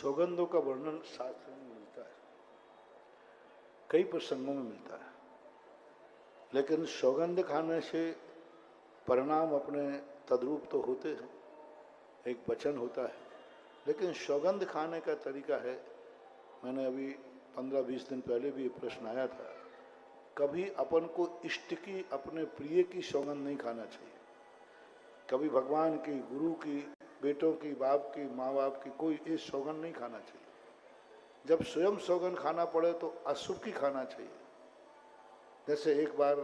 सौगंधों का वर्णन शास्त्र में मिलता है, कई प्रसंगों में मिलता है, लेकिन सौगंध खाने से परिणाम अपने तद्रूप तो होते हैं, एक वचन होता है, लेकिन सौगंध खाने का तरीका है। मैंने अभी 15-20 दिन पहले भी ये प्रश्न आया था, कभी अपन को इष्ट की, अपने प्रिय की सौगंध नहीं खाना चाहिए। कभी भगवान की, गुरु की, बेटों की, बाप की, माँ बाप की कोई ये सौगंध नहीं खाना चाहिए। जब स्वयं सौगंध खाना पड़े तो अशुभ की खाना चाहिए। जैसे एक बार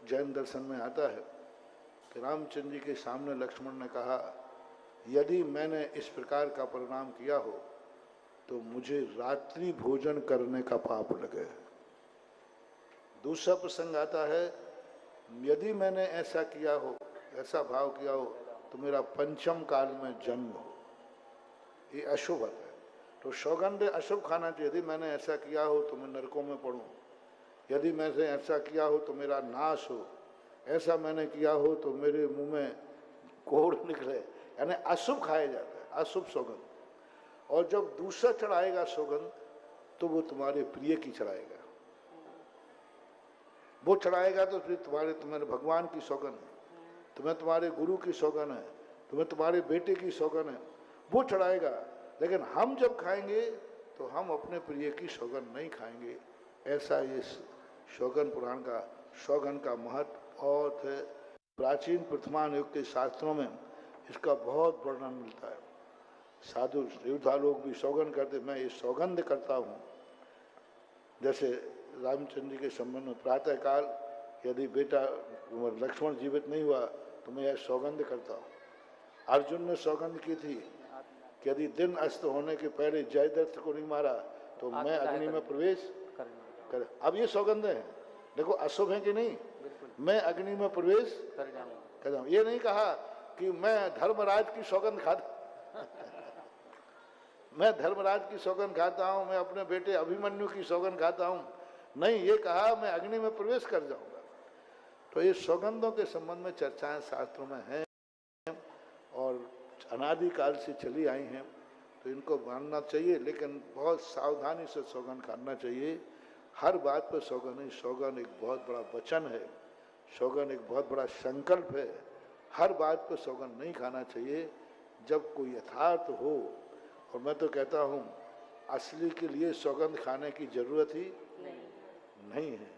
जैन दर्शन में आता है कि रामचंद्र जी के सामने लक्ष्मण ने कहा, यदि मैंने इस प्रकार का परिणाम किया हो तो मुझे रात्रि भोजन करने का पाप लगे। दूसरा प्रसंग आता है, यदि मैंने ऐसा किया हो, ऐसा भाव किया हो तो मेरा पंचम काल में जन्म हो, ये अशुभ है। तो सौगंध अशुभ खाना चाहिए। यदि मैंने ऐसा किया हो तो मैं नरकों में पड़ूं, यदि मैंने ऐसा किया हो तो मेरा नाश हो, ऐसा मैंने किया हो तो मेरे मुंह में कोढ़ निकले, यानी अशुभ खाया जाता है, अशुभ सौगंध। और जब दूसरा चढ़ाएगा सौगंध तो वो तुम्हारे प्रिय की चढ़ाएगा, वो चढ़ाएगा तो फिर तुम्हारे भगवान की सौगंध है, तुम्हें तुम्हारे गुरु की सौगंध है, तुम्हें तुम्हारे बेटे की सौगंध है, वो चढ़ाएगा। लेकिन हम जब खाएंगे तो हम अपने प्रिय की सौगंध नहीं खाएंगे। ऐसा ये सौगंध पुराण का, सौगंध का महत्व बहुत है। प्राचीन प्रथमान युग के शास्त्रों में इसका बहुत वर्णन मिलता है। साधु देवता लोग भी सौगंध करते, मैं ये सौगंध करता हूँ। जैसे रामचंद्र जी के संबंध में प्रातःकाल यदि बेटा लक्ष्मण जीवित नहीं हुआ तो मैं यह सौगंध करता हूँ। अर्जुन ने सौगंध की थी कि यदि दिन अस्त होने के पहले जयद्रथ को नहीं मारा तो मैं अग्नि में प्रवेश कर। अब ये सौगंध है, देखो अशुभ है कि नहीं, मैं अग्नि में प्रवेश कर जाऊं। ये नहीं कहा कि मैं धर्मराज की सौगंध खाता मैं धर्मराज की सौगंध खाता हूं, मैं अपने बेटे अभिमन्यु की सौगंध खाता हूं, नहीं, ये कहा मैं अग्नि में प्रवेश कर जाऊंगा। तो ये सौगंधों के संबंध में चर्चाएं शास्त्रों में हैं और अनादिकाल से चली आई हैं, तो इनको मानना चाहिए, लेकिन बहुत सावधानी से सौगंध खाना चाहिए। हर बात पर सौगंध नहीं, सौगंध एक बहुत बड़ा वचन है, सौगंध एक बहुत बड़ा संकल्प है। हर बात पर सौगंध नहीं खाना चाहिए जब कोई यथार्थ हो। और मैं तो कहता हूँ असली के लिए सौगंध खाने की जरूरत ही नहीं है।